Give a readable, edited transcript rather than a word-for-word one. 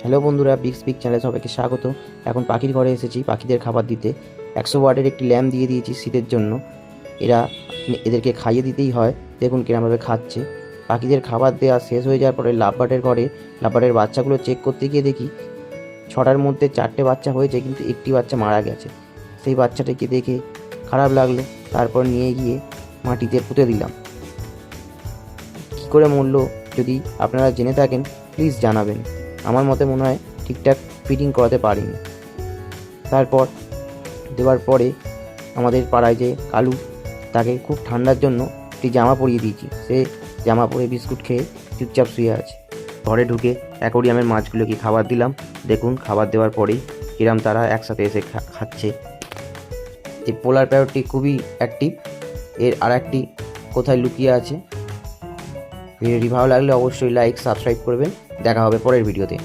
Hello বন্ধুরা, big speak চ্যানেলে সবাইকে স্বাগত। এখন পাখির ঘরে এসেছি পাখিদের খাবার দিতে। 100 ওয়াটের একটি ল্যাম্প দিয়ে দিয়েছি শীতের জন্য। এদেরকে খাইয়ে দিতেই হয়। দেখুন কিরমভাবে খাচ্ছে। পাখিদের খাবার দেওয়া শেষ হয়ে যাওয়ার পরে লাভবার্ডের ঘরে লাভবার্ডের বাচ্চাগুলো চেক করতে গিয়ে দেখি 6টার মধ্যে 4টে বাচ্চা হয়েছে, কিন্তু একটি বাচ্চা মারা গেছে। সেই বাচ্চাটাকে দেখে খারাপ লাগলো। তারপর নিয়ে গিয়ে মাটিতে পুঁতে দিলাম। কী করে মরলো যদি আপনারা জেনে থাকেন প্লিজ জানাবেন। আমার মতে মনে হয় ঠিকঠাক ফিটিং করাতে পারিনি। তারপর দেওয়ার পরে আমাদের পাড়ায় যে কালু, তাকে খুব ঠান্ডার জন্য একটি জামা পরিয়ে দিয়েছি। সে জামা পরে বিস্কুট খেয়ে চুপচাপ শুয়ে আছে। ঘরে ঢুকে অ্যাকোরিয়ামের মাছগুলোকে খাবার দিলাম। দেখুন খাবার দেওয়ার পরেই কিরম তারা একসাথে এসে খাচ্ছে। এই পোলার প্যারটটি খুবই অ্যাক্টিভ। এর আর একটি কোথায় লুকিয়ে আছে। ভিডিওটি ভালো লাগলে অবশ্যই লাইক সাবস্ক্রাইব করবেন। দেখা হবে পরের ভিডিওতে।